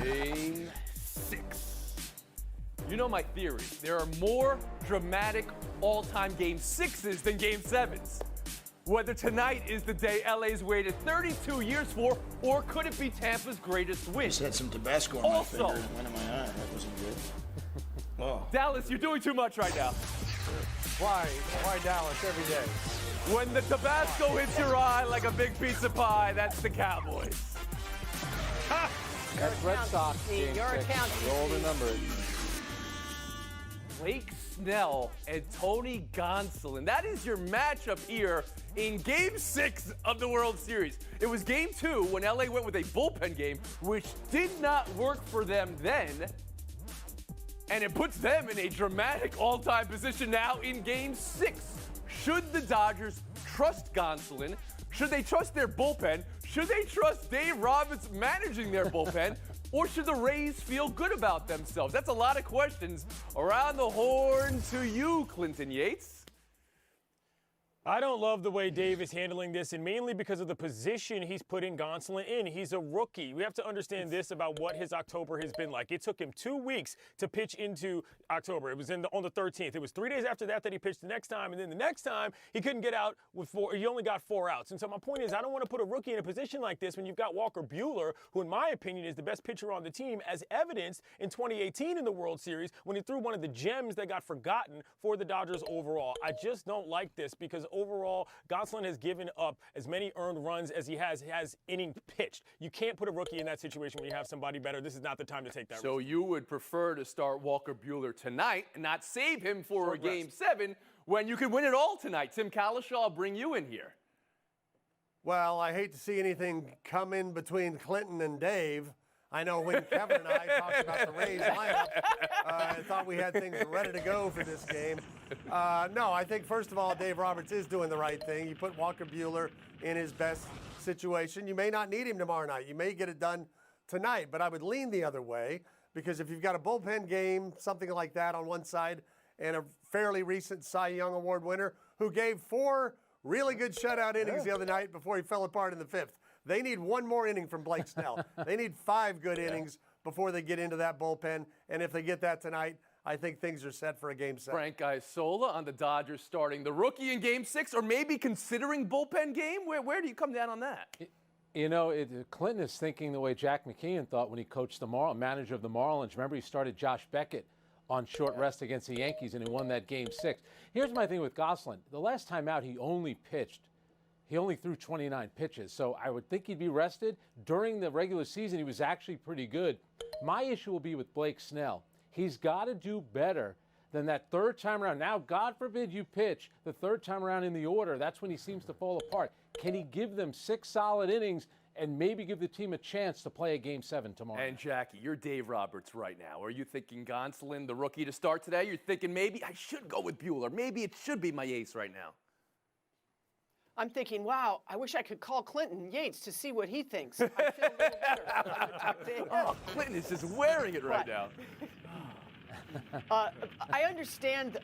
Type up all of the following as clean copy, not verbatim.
Game 6. You know my theory. There are more dramatic all-time Game 6s than Game 7s. Whether tonight is the day LA's waited 32 years for, or could it be Tampa's greatest win? Just had some Tabasco on my finger and it went in my eye. That wasn't good. Oh. Dallas, you're doing too much right now. Why Dallas every day? When the Tabasco hits your eye like a big pizza pie, that's the Cowboys. That's Red Sox. Your account. Roll the number. Blake Snell and Tony Gonsolin. That is your matchup here in Game 6 of the World Series. It was Game 2 when LA went with a bullpen game, which did not work for them then. And it puts them in a dramatic all-time position now in Game 6. Should the Dodgers trust Gonsolin? Should they trust their bullpen? Should they trust Dave Roberts managing their bullpen? Or should the Rays feel good about themselves? That's a lot of questions. Around the horn to you, Clinton Yates. I don't love the way Dave is handling this, and mainly because of the position he's putting Gonsolin in. He's a rookie. We have to understand this about what his October has been like. It took him 2 weeks to pitch into October. It was on the 13th. It was 3 days after that he pitched the next time, and then the next time he couldn't get out with 4. He only got 4 outs. And so my point is, I don't want to put a rookie in a position like this when you've got Walker Buehler, who in my opinion is the best pitcher on the team, as evidenced in 2018 in the World Series when he threw one of the gems that got forgotten for the Dodgers overall. I just don't like this because overall, Gonsolin has given up as many earned runs as he has inning pitched. You can't put a rookie in that situation when you have somebody better. This is not the time to take that risk. So you would prefer to start Walker Buehler tonight and not save him for a Game 7 when you could win it all tonight. Tim Kalishaw, I'll bring you in here. Well, I hate to see anything come in between Clinton and Dave. I know when Kevin and I talked about the Rays lineup, I thought we had things ready to go for this game. No, I think, first of all, Dave Roberts is doing the right thing. You put Walker Buehler in his best situation. You may not need him tomorrow night. You may get it done tonight, but I would lean the other way because if you've got a bullpen game, something like that on one side, and a fairly recent Cy Young Award winner who gave 4 really good shutout innings the other night before he fell apart in the 5th. They need 1 more inning from Blake Snell. They need 5 good innings before they get into that bullpen. And if they get that tonight, I think things are set for a Game 7. Frank Isola on the Dodgers starting the rookie in Game 6, or maybe considering bullpen game? Where do you come down on that? You know, Clinton is thinking the way Jack McKeon thought when he coached the manager of the Marlins. Remember, he started Josh Beckett on short rest against the Yankees, and he won that Game 6. Here's my thing with Gonsolin. The last time out, he only threw 29 pitches, so I would think he'd be rested. During the regular season, he was actually pretty good. My issue will be with Blake Snell. He's got to do better than that third time around. Now, God forbid you pitch the third time around in the order. That's when he seems to fall apart. Can he give them 6 solid innings and maybe give the team a chance to play a Game 7 tomorrow? And Jackie, you're Dave Roberts right now. Are you thinking Gonsolin, the rookie, to start today? You're thinking maybe I should go with Buehler. Maybe it should be my ace right now. I'm thinking, wow, I wish I could call Clinton Yates to see what he thinks. I feel a little better. I'm gonna talk to him. Oh, Clinton is just wearing it right now. I understand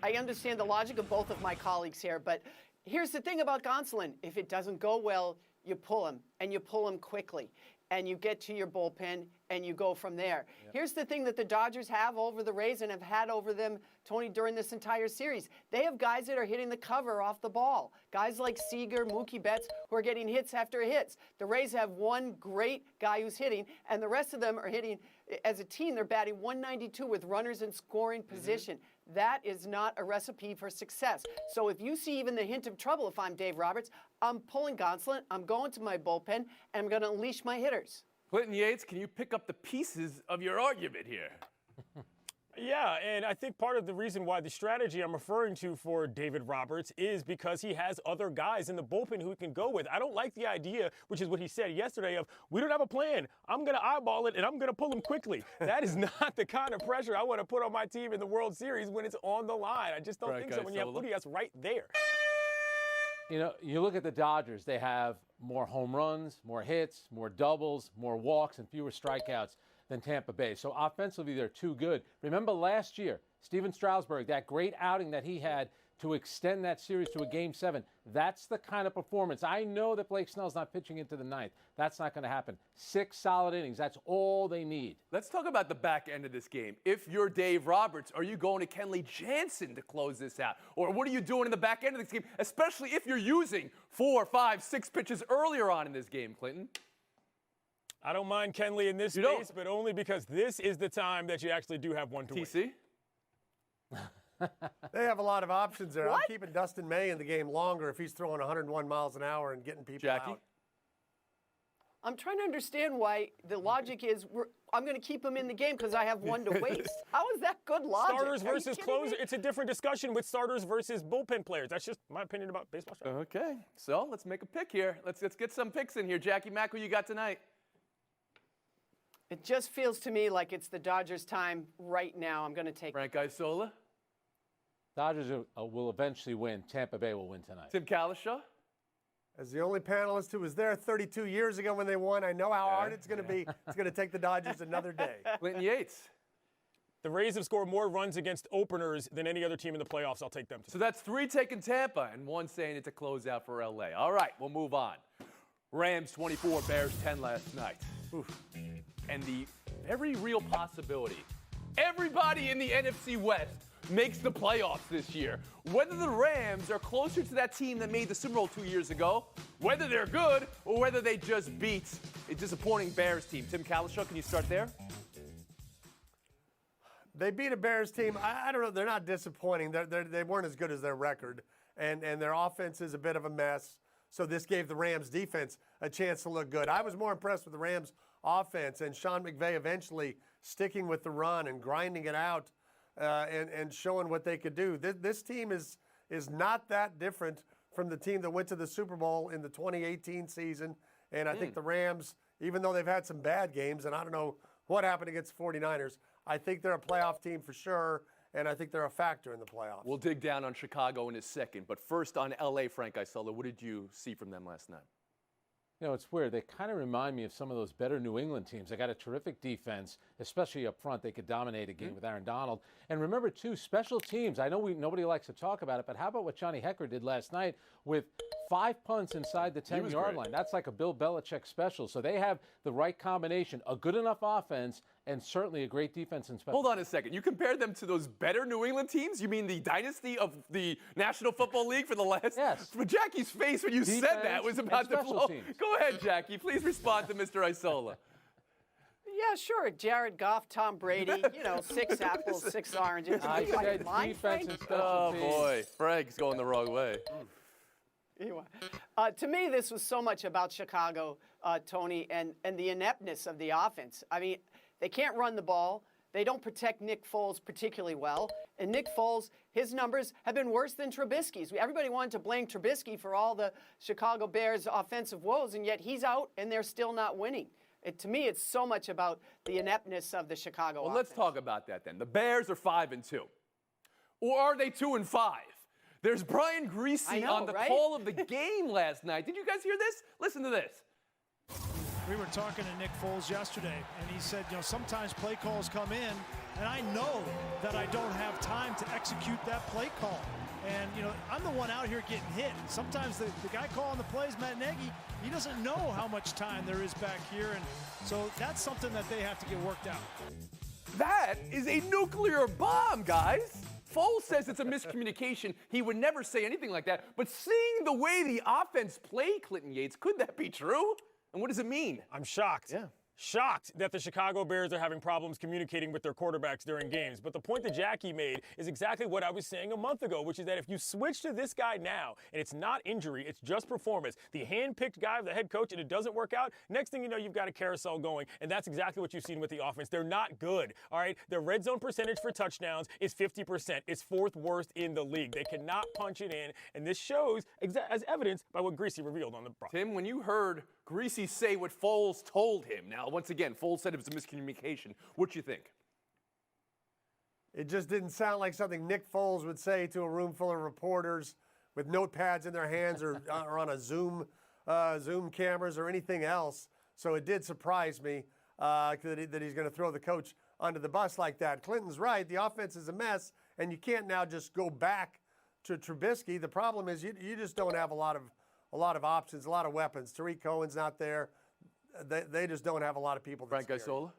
the logic of both of my colleagues here, but here's the thing about Gonsolin. If it doesn't go well, you pull him, and you pull him quickly. And you get to your bullpen, and you go from there. Yep. Here's the thing that the Dodgers have over the Rays and have had over them, Tony, during this entire series. They have guys that are hitting the cover off the ball. Guys like Seager, Mookie Betts, who are getting hits after hits. The Rays have one great guy who's hitting, and the rest of them are hitting, as a team, they're batting 192 with runners in scoring position. That is not a recipe for success. So if you see even the hint of trouble, if I'm Dave Roberts, I'm pulling Gonsolin, I'm going to my bullpen, and I'm going to unleash my hitters. Clinton Yates, can you pick up the pieces of your argument here? Yeah, and I think part of the reason why the strategy I'm referring to for David Roberts is because he has other guys in the bullpen who he can go with. I don't like the idea, which is what he said yesterday, of we don't have a plan. I'm going to eyeball it, and I'm going to pull him quickly. That is not the kind of pressure I want to put on my team in the World Series when it's on the line. I just don't think so when you have Urias right there. You know, you look at the Dodgers. They have more home runs, more hits, more doubles, more walks, and fewer strikeouts than Tampa Bay. So offensively, they're too good. Remember last year, Steven Strasburg, that great outing that he had to extend that series to a Game 7. That's the kind of performance. I know that Blake Snell's not pitching into the ninth. That's not going to happen. 6 solid innings. That's all they need. Let's talk about the back end of this game. If you're Dave Roberts, are you going to Kenley Jansen to close this out? Or what are you doing in the back end of this game, especially if you're using 4, 5, 6 pitches earlier on in this game, Clinton? I don't mind Kenley in this space, but only because this is the time that you actually do have one to win. TC? They have a lot of options there. I'm keeping Dustin May in the game longer if he's throwing 101 miles an hour and getting people Jackie? out. I'm trying to understand why the logic is I'm going to keep him in the game because I have one to waste. How is that good logic? Starters versus closers. It's a different discussion with starters versus bullpen players. That's just my opinion about baseball. Okay, so let's make a pick here. Let's get some picks in here. Jackie Mack, who you got tonight? It just feels to me like it's the Dodgers' time right now. I'm going to take Frank Isola? Dodgers will eventually win. Tampa Bay will win tonight. Tim Kalishaw? As the only panelist who was there 32 years ago when they won, I know how hard it's going to be. It's going to take the Dodgers another day. Clinton Yates? The Rays have scored more runs against openers than any other team in the playoffs. I'll take them. So that's 3 taking Tampa and 1 saying it's a closeout for LA. All right, we'll move on. Rams 24, Bears 10 last night. Oof. And the very real possibility, everybody in the NFC West makes the playoffs this year. Whether the Rams are closer to that team that made the Super Bowl 2 years ago, whether they're good, or whether they just beat a disappointing Bears team. Tim Kalishaw, can you start there? They beat a Bears team. I don't know. They're not disappointing. They weren't as good as their record, and their offense is a bit of a mess. So this gave the Rams defense a chance to look good. I was more impressed with the Rams offense and Sean McVay eventually sticking with the run and grinding it out and showing what they could do. This team is not that different from the team that went to the Super Bowl in the 2018 season. And I think the Rams, even though they've had some bad games, and I don't know what happened against the 49ers, I think they're a playoff team for sure, and I think they're a factor in the playoffs. We'll dig down on Chicago in a second, but first on LA, Frank Isola, what did you see from them last night? You know, it's weird. They kind of remind me of some of those better New England teams. They got a terrific defense, especially up front. They could dominate a game with Aaron Donald. And remember, too, special teams. I know nobody likes to talk about it, but how about what Johnny Hecker did last night with 5 punts inside the 10-yard line? That's like a Bill Belichick special. So they have the right combination, a good enough offense, and certainly a great defense in special. Hold on a second. You compared them to those better New England teams? You mean the dynasty of the National Football League for the last? Yes. But Jackie's face when you said that was about to blow. teams. Go ahead, Jackie. Please respond to Mr. Isola. Yeah, sure. Jared Goff, Tom Brady, 6 apples, 6 oranges. I said Mine, defense Frank? and special Oh, teams. boy. Frank's going the wrong way. Anyway, to me, this was so much about Chicago, Tony, and the ineptness of the offense. I mean, they can't run the ball. They don't protect Nick Foles particularly well. And Nick Foles, his numbers have been worse than Trubisky's. Everybody wanted to blame Trubisky for all the Chicago Bears' offensive woes, and yet he's out and they're still not winning. To me, it's so much about the ineptness of the Chicago offense. Let's talk about that then. The Bears are 5-2. Or are they 2-5? There's Brian Griese on the call of the game last night. Did you guys hear this? Listen to this. We were talking to Nick Foles yesterday, and he said, sometimes play calls come in, and I know that I don't have time to execute that play call. And, I'm the one out here getting hit. Sometimes the guy calling the plays, Matt Nagy, he doesn't know how much time there is back here, and so that's something that they have to get worked out. That is a nuclear bomb, guys. Foles says it's a miscommunication. He would never say anything like that. But seeing the way the offense played, Clinton Yates, could that be true? And what does it mean? I'm shocked. Yeah. Shocked that the Chicago Bears are having problems communicating with their quarterbacks during games. But the point that Jackie made is exactly what I was saying a month ago, which is that if you switch to this guy now, and it's not injury, it's just performance, the hand-picked guy of the head coach, and it doesn't work out, next thing you know, you've got a carousel going, and that's exactly what you've seen with the offense. They're not good, all right? Their red zone percentage for touchdowns is 50%. It's 4th worst in the league. They cannot punch it in, and this shows as evidenced by what Griese revealed on the broadcast. Tim, when you heard Griese say what Foles told him, now, once again, Foles said it was a miscommunication. What you think? It just didn't sound like something Nick Foles would say to a room full of reporters with notepads in their hands or on a Zoom cameras or anything else. So it did surprise me that he's going to throw the coach under the bus like that. Clinton's right. The offense is a mess, and you can't now just go back Trubisky. The problem is you just don't have a lot of options, a lot of weapons. Tariq Cohen's not there. They just don't have a lot of people. Frank Isola?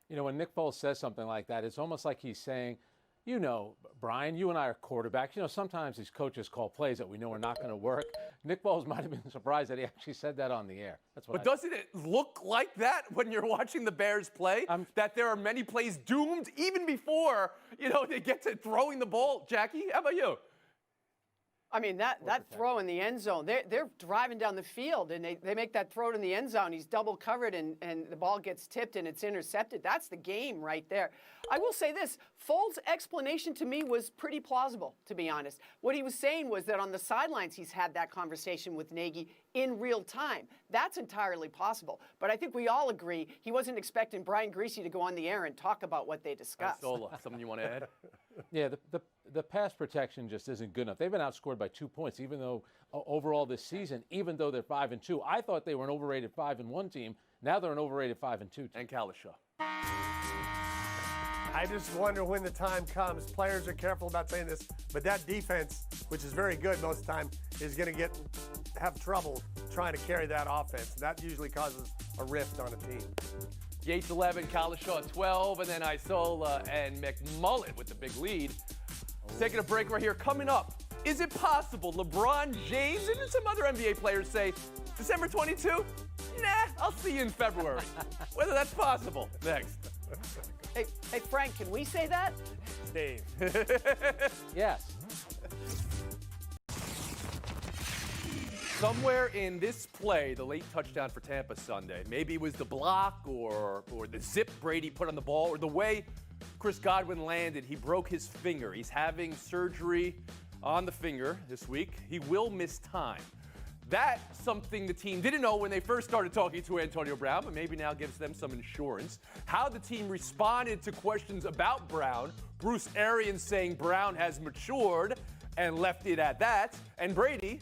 You know, when Nick Foles says something like that, it's almost like he's saying, you know, Brian, you and I are quarterbacks. You know, sometimes these coaches call plays that we know are not going to work. Nick Foles might have been surprised that he actually said that on the air. That's what. But doesn't it look like that when you're watching the Bears play? That there are many plays doomed even before, you know, they get to throwing the ball. Jackie, how about you? I mean, that throw in the end zone, they're driving down the field, and they make that throw in the end zone. He's double covered, and the ball gets tipped, and it's intercepted. That's the game right there. I will say this. Foles' explanation to me was pretty plausible, to be honest. What he was saying was that on the sidelines, he's had that conversation with Nagy in real time. That's entirely possible. But I think we all agree he wasn't expecting Brian Griese to go on the air and talk about what they discussed. Isola, something you want to add? Yeah, the pass protection just isn't good enough. They've been outscored by 2 points, even though overall this season, even though they're 5-2. I thought they were an overrated 5-1 team. Now they're an overrated 5-2 team. And Kalisha. I just wonder when the time comes. Players are careful about saying this, but that defense, which is very good most of the time, is going to have trouble trying to carry that offense. That usually causes a rift on a team. Yates 11, Kalisha 12, and then Isola and McMullen with the big lead. Taking a break right here. Coming up, is it possible LeBron James and some other NBA players say, December 22? Nah, I'll see you in February. Whether that's possible. Next. Hey, Frank, can we say that? Dave. Yes. Somewhere in this play, the late touchdown for Tampa Sunday, maybe it was the block or the zip Brady put on the ball or the way Chris Godwin landed, he broke his finger. He's having surgery on the finger this week. He will miss time. That's something the team didn't know when they first started talking to Antonio Brown, but maybe now gives them some insurance. How the team responded to questions about Brown. Bruce Arians saying Brown has matured and left it at that. And Brady.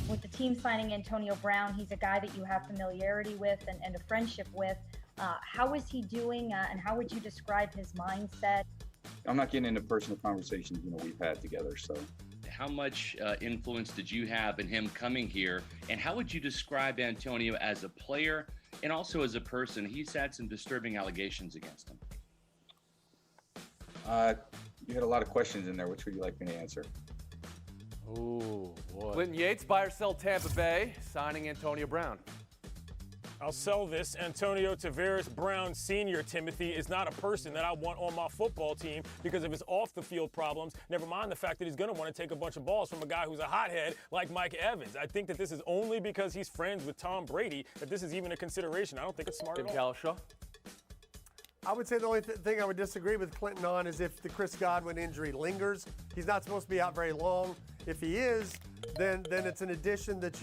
With the team signing Antonio Brown, he's a guy that you have familiarity with and a friendship with. How is he doing, and how would you describe his mindset? I'm not getting into personal conversations, we've had together, so. How much influence did you have in him coming here, and how would you describe Antonio as a player and also as a person? He's had some disturbing allegations against him. You had a lot of questions in there. Which would you like me to answer? Ooh, boy. Clinton Yates, buy or sell Tampa Bay, signing Antonio Brown. I'll sell this. Antonio Tavares Brown Sr., Timothy, is not a person that I want on my football team because of his off-the-field problems. Never mind the fact that he's going to want to take a bunch of balls from a guy who's a hothead like Mike Evans. I think that this is only because he's friends with Tom Brady that this is even a consideration. I don't think it's smart at all. Kalisha. I would say the only thing I would disagree with Clinton on is if the Chris Godwin injury lingers. He's not supposed to be out very long. If he is, then it's an addition that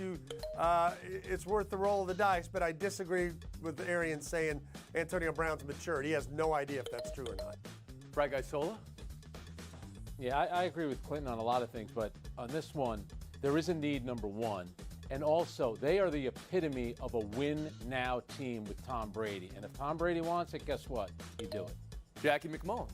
it's worth the roll of the dice. But I disagree with Arians saying Antonio Brown's matured. He has no idea if that's true or not. Frank Isola. Yeah, I agree with Clinton on a lot of things, but on this one, there is a need, number one. And also, they are the epitome of a win-now team with Tom Brady. And if Tom Brady wants it, guess what? You do it. Jackie McMullen.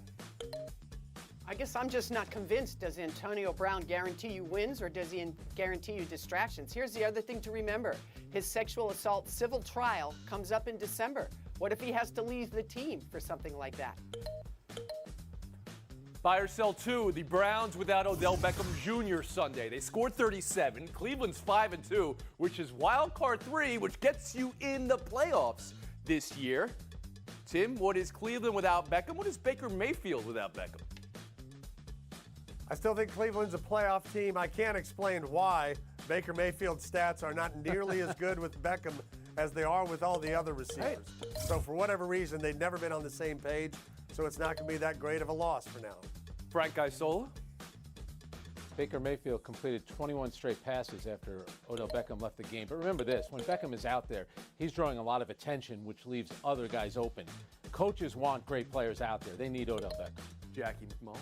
I guess I'm just not convinced. Does Antonio Brown guarantee you wins, or does he guarantee you distractions? Here's the other thing to remember. His sexual assault civil trial comes up in December. What if he has to leave the team for something like that? Buy or sell two, the Browns without Odell Beckham Jr. Sunday. They scored 37. Cleveland's 5-2, which is wild card 3, which gets you in the playoffs this year. Tim, what is Cleveland without Beckham? What is Baker Mayfield without Beckham? I still think Cleveland's a playoff team. I can't explain why Baker Mayfield's stats are not nearly as good with Beckham as they are with all the other receivers. So for whatever reason, they've never been on the same page. So it's not going to be that great of a loss for now. Frank Isola. Baker Mayfield completed 21 straight passes after Odell Beckham left the game. But remember this, when Beckham is out there, he's drawing a lot of attention, which leaves other guys open. Coaches want great players out there. They need Odell Beckham. Jackie McMullen.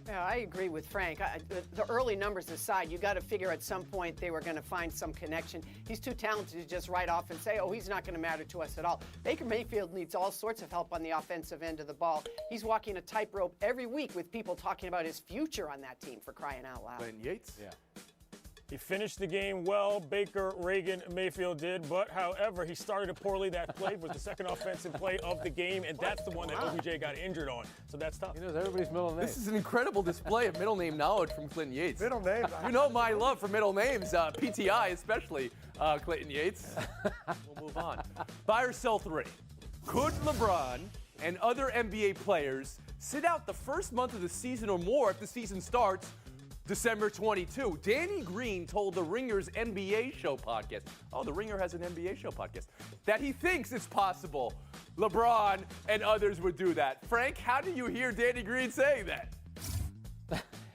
Yeah, I agree with Frank. The early numbers aside, you got to figure at some point they were going to find some connection. He's too talented to just write off and say, oh, he's not going to matter to us at all. Baker Mayfield needs all sorts of help on the offensive end of the ball. He's walking a tightrope every week with people talking about his future on that team, for crying out loud. Clinton Yates? Yeah. He finished the game well, Baker Reagan Mayfield did, but however, he started poorly. That play was the second offensive play of the game, and that's the one that OBJ got injured on. So that's tough. He knows everybody's middle name. This is an incredible display of middle name knowledge from Clinton Yates. Middle names. You know my love for middle names, PTI especially, Clinton Yates. We'll move on. Buy or sell 3. Could LeBron and other NBA players sit out the first month of the season or more if the season starts December 22? Danny Green told the Ringer's NBA show podcast, the Ringer has an NBA show podcast, that he thinks it's possible LeBron and others would do that. Frank, how do you hear Danny Green saying that?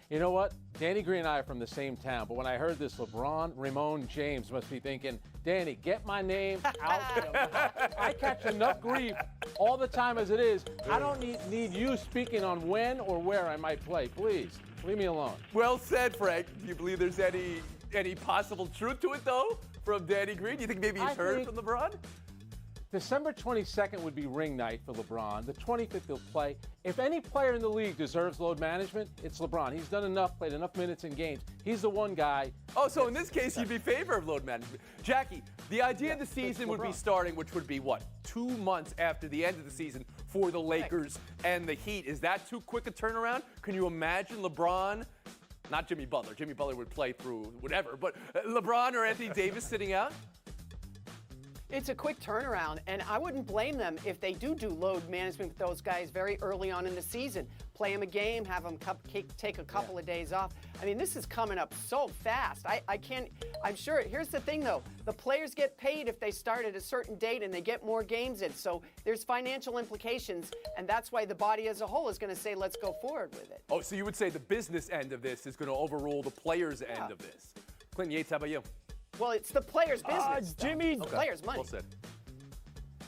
You know what? Danny Green and I are from the same town, but when I heard this, LeBron, Ramon James must be thinking, Danny, get my name out. I catch enough grief all the time as it is. I don't need you speaking on when or where I might play. Please, leave me alone. Well said, Frank. Do you believe there's any possible truth to it, though, from Danny Green? Do you think maybe he's heard from LeBron? December 22nd would be ring night for LeBron. The 25th he'll play. If any player in the league deserves load management, it's LeBron. He's done enough, played enough minutes in games. He's the one guy. Oh, so in this case, you'd be in favor of load management. Jackie, the idea of the season would be starting, which would be what, 2 months after the end of the season for the Lakers and the Heat. Is that too quick a turnaround? Can you imagine LeBron, not Jimmy Butler, Jimmy Butler would play through whatever, but LeBron or Anthony Davis sitting out? It's a quick turnaround, and I wouldn't blame them if they do load management with those guys very early on in the season. Play them a game, have them take a couple of days off. I mean, this is coming up so fast. I can't, I'm sure. Here's the thing, though. The players get paid if they start at a certain date and they get more games in. So there's financial implications, and that's why the body as a whole is going to say, let's go forward with it. Oh, so you would say the business end of this is going to overrule the players' end of this. Clinton Yates, how about you? Well, it's the players' business. Jimmy, the players' money. Well said.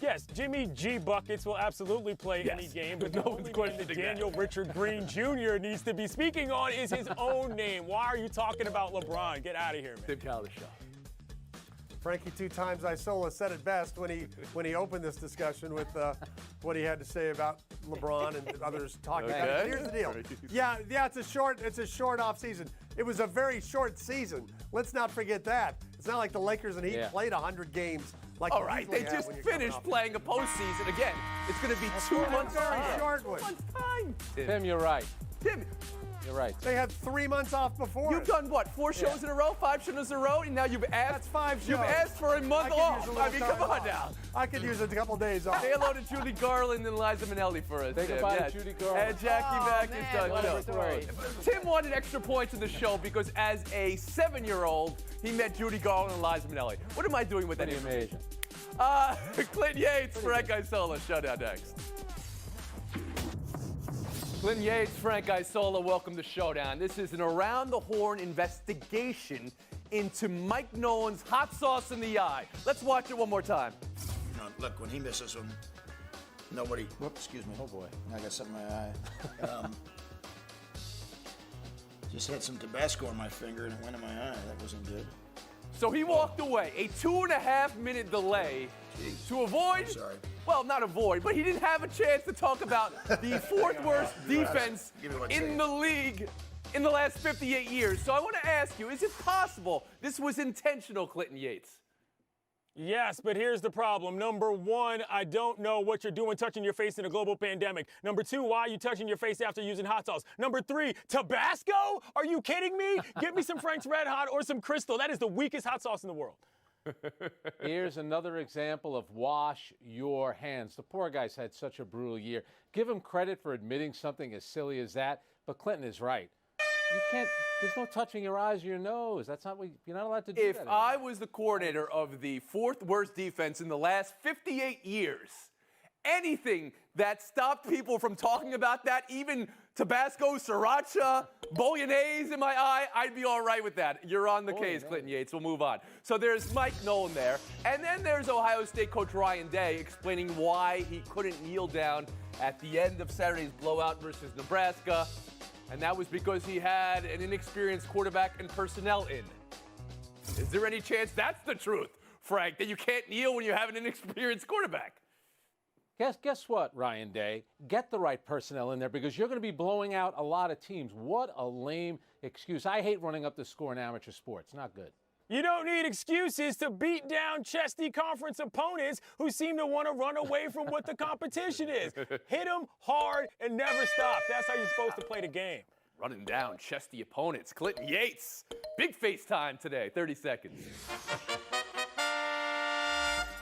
Yes, Jimmy G. Buckets will absolutely play any game, but No the one's only name questioning that that. Daniel Richard Green Jr. needs to be speaking on is his own name. Why are you talking about LeBron? Get out of here, man. Tim Cowler Show. Frankie 2 times Isola said it best when he opened this discussion with what he had to say about LeBron and others talking about it. Here's the deal. Yeah, it's a short off season. It was a very short season. Let's not forget that. It's not like the Lakers and Heat played 100 games. Like All right, they just finished playing a postseason. Again, it's going to be 2 months time. Short one. 2 months time. Tim, you're right. Tim, You're right. They had 3 months off before. you've done what? 4 shows in a row? 5 shows in a row? And now you've asked. That's 5 shows. You've asked for a month off. I mean, come on now. I could use a couple days off. Say hello to Judy Garland and Liza Minnelli for us. Say goodbye to Judy Garland. And Jackie back is done. what a So, story. Tim wanted extra points in the show because as a 7-year-old, he met Judy Garland and Liza Minnelli. What am I doing with that? Pretty amazing. Clinton Yates, Frank Isola. Showdown next. Clinton Yates, Frank Isola, welcome to Showdown. This is an around-the-horn investigation into Mike Nolan's hot sauce in the eye. Let's watch it one more time. You know, look, when he misses them, nobody. Whoops, excuse me. Oh boy, I got something in my eye. Just had some Tabasco on my finger and it went in my eye. That wasn't good. So he walked away, a 2.5-minute delay to avoid, well, not avoid, but he didn't have a chance to talk about the fourth worst defense in the league in the last 58 years. So I want to ask you, is it possible this was intentional, Clinton Yates? Yes, but here's the problem. Number one, I don't know what you're doing touching your face in a global pandemic. Number two, why are you touching your face after using hot sauce? Number three, Tabasco? Are you kidding me? Get me some Frank's Red Hot or some Crystal. That is the weakest hot sauce in the world. Here's another example of wash your hands. The poor guy's had such a brutal year. Give him credit for admitting something as silly as that, but Clinton is right. You can't, there's no touching your eyes or your nose. That's not what, you're not allowed to do that. If I was the coordinator of the fourth worst defense in the last 58 years, anything that stopped people from talking about that, even Tabasco, Sriracha, Bolognese in my eye, I'd be all right with that. You're on the case, Clinton Yates. We'll move on. So there's Mike Nolan there. And then there's Ohio State coach Ryan Day explaining why he couldn't kneel down at the end of Saturday's blowout versus Nebraska. And that was because he had an inexperienced quarterback and personnel in. Is there any chance that's the truth, Frank, that you can't kneel when you have an inexperienced quarterback? Guess what, Ryan Day? Get the right personnel in there because you're going to be blowing out a lot of teams. What a lame excuse. I hate running up the score in amateur sports. Not good. You don't need excuses to beat down chesty conference opponents who seem to want to run away from what the competition is. Hit them hard and never stop. That's how you're supposed to play the game. Running down chesty opponents. Clinton Yates. Big FaceTime today. 30 seconds.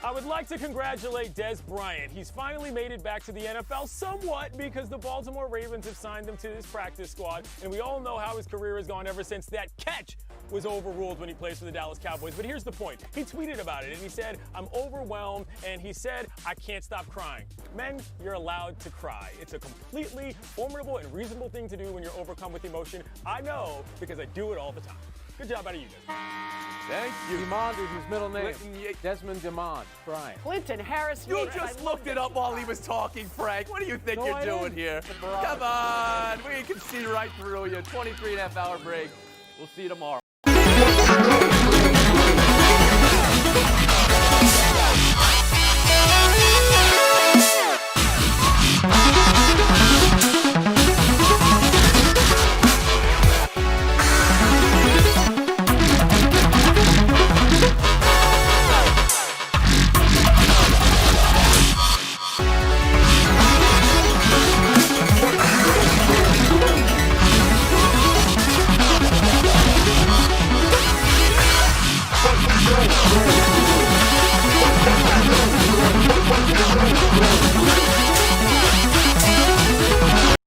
I would like to congratulate Des Bryant. He's finally made it back to the NFL somewhat because the Baltimore Ravens have signed him to this practice squad, and we all know how his career has gone ever since that catch was overruled when he plays for the Dallas Cowboys. But here's the point. He tweeted about it, and he said, I'm overwhelmed, and he said, I can't stop crying. Men, you're allowed to cry. It's a completely formidable and reasonable thing to do when you're overcome with emotion. I know because I do it all the time. Good job out of you, Des. Thank you. Demond is his middle name. Desmond Demond. Bryant. Clinton Harris. You Yates. just I looked it up while he was talking, Frank. What do you think No, you're I doing didn't. here? Come on. We can see right through you. 23.5 hour break. We'll see you tomorrow.